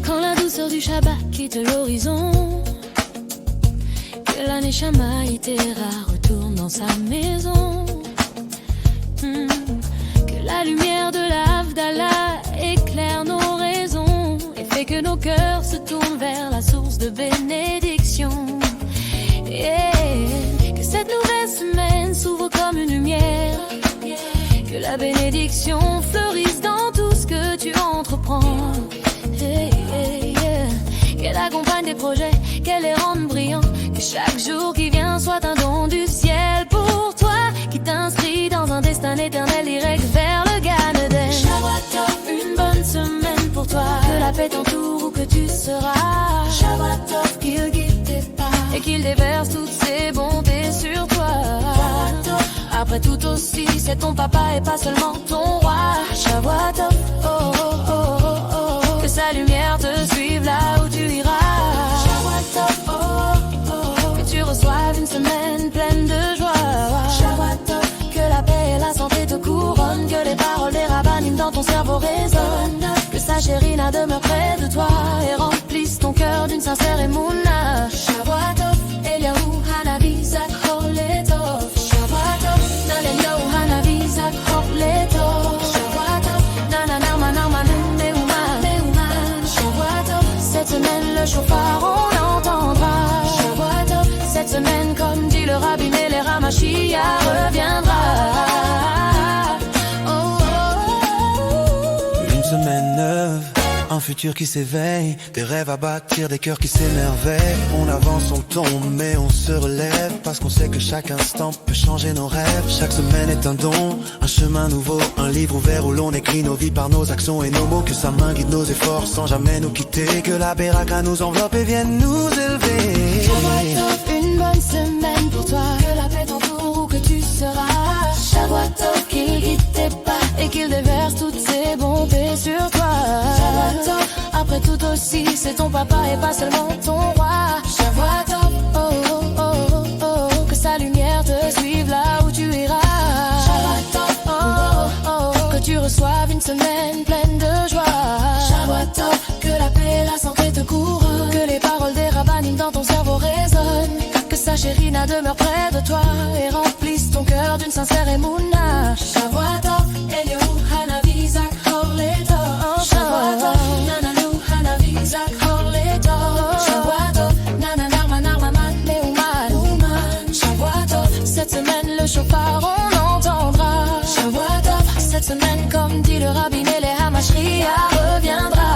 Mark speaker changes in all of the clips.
Speaker 1: Quand la douceur du Shabbat quitte l'horizon, que l'année chamaille retourne dans sa maison, que la lumière de la Havdalah éclaire nos raisons et fait que nos cœurs se tournent vers la source de bénédiction. Que cette nouvelle semaine s'ouvre comme une lumière, que la bénédiction fleurisse dans tout ce que tu entreprends. Qu'elle accompagne tes projets, qu'elle les rende brillants, que chaque jour qui vient soit un don du ciel pour toi, qui t'inscrit dans un destin éternel direct vers le Gan Eden. Shabbat, une bonne semaine pour toi, que la paix t'entoure où que tu seras. Shabbat, qu'il guide tes pas et qu'il déverse toutes ses bontés sur toi. Après tout aussi, c'est ton papa et pas seulement ton roi. Shabbat, oh oh oh oh oh, que sa lumière te suive là où tu iras. Shabbat, oh oh oh, que tu reçoives une semaine pleine de joie. Shabbat, que la paix et la santé te couronnent, que les paroles des rabbinim dans ton cerveau résonnent, que sa chérina demeure près de toi et remplisse ton cœur d'une sincère émouna. Shabbat, Eliyahu Hanavi Zachor Letov. Shabbat, Naleliyahu Hanavi Zachor Letov. Shabbat, Nanana Manamanu Meuman. Shabbat, cette semaine le chauffard on l'entendra. Shabbat, cette semaine comme dit le Rabbi Melera Mashiach reviendra.
Speaker 2: Une semaine neuve, un futur qui s'éveille, des rêves à bâtir, des cœurs qui s'émerveillent. On avance, on tombe, mais on se relève, parce qu'on sait que chaque instant peut changer nos rêves. Chaque semaine est un don, un chemin nouveau, un livre ouvert où l'on écrit nos vies par nos actions et nos mots. Que sa main guide nos efforts sans jamais nous quitter, que la Beraka nous enveloppe et vienne nous élever.
Speaker 1: Shabbat, une bonne semaine pour toi, que la paix t'entoure où que tu seras. Shabbat, qu'il guide tes pas et qu'il déverse toutes ses bontés sur toi. Shabbat, après tout aussi, c'est ton papa et pas seulement ton roi. Shabbat, oh oh oh oh oh, que sa lumière te suive là où tu iras. Shabbat, oh oh oh, que tu reçoives une semaine pleine de joie. Shabbat, que la paix et la santé te couronne, que les paroles des rabbinim dans ton cerveau résonnent, que sa chérina demeure près de toi et remplisse ton cœur d'une sincère émouna. Shabbat, Eliyahu Hanavi Zachor Letov. Shabbat, Nananu Hanavi Zachor Letov. Shabbat, Nanana Manarmaman Meuman. Shabbat, cette semaine le chauffard on l'entendra. Shabbat, cette semaine comme dit le Rabbi Melera Mashiach reviendra.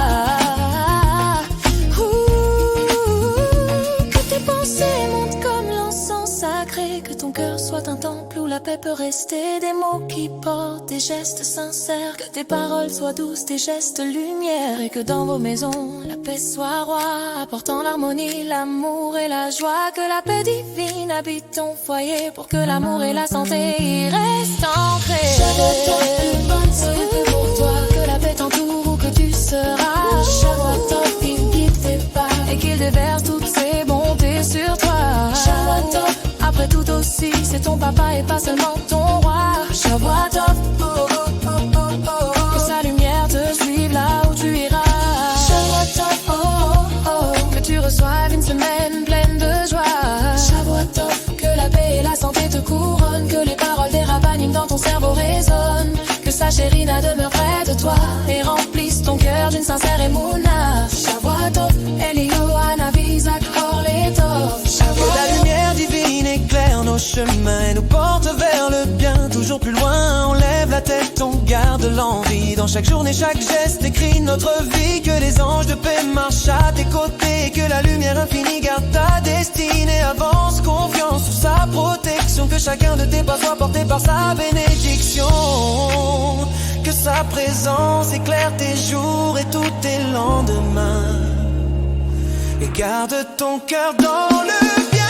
Speaker 1: Que tes pensées montent comme l'encens sacré, que ton cœur soit un temple où la paix peut rester, des mots qui portent des gestes sincères, que tes paroles soient douces, tes gestes lumière, et que dans vos maisons la paix soit roi, apportant l'harmonie, l'amour et la joie, que la paix divine habite ton foyer, pour que l'amour et la santé y restent ancrés. Shabbat, une bonne semaine pour toi, que la paix t'entoure où que tu seras. Shabbat, qu'il guide tes pas et qu'il déverse toutes ses bontés sur toi. Shabbat, après tout aussi, c'est ton papa et pas seulement ton roi. Shabbat, oh oh oh oh oh, que sa lumière te suive là où tu iras. Shabbat, oh oh oh, que tu reçoives une semaine pleine de joie. Shabbat, que la paix et la santé te couronnent, que les paroles des rabbinim dans ton cerveau résonnent, que sa chérina demeure près de toi et remplisse ton cœur d'une sincère émouna. Shabbat, Eliyahu Hanavi Zachor Letov.
Speaker 2: Que la lumière divine éclaire nos chemins et nous porte vers le bien. Toujours plus loin, on lève la tête, on garde l'envie. Dans chaque journée, chaque geste écrit notre vie. Que les anges de paix marchent à tes côtés, que la lumière infinie garde ta destinée. Avance, confiance sur sa protection, que chacun de tes pas soit porté par sa bénédiction. Que sa présence éclaire tes jours et tous tes lendemains, et garde ton cœur dans le bien.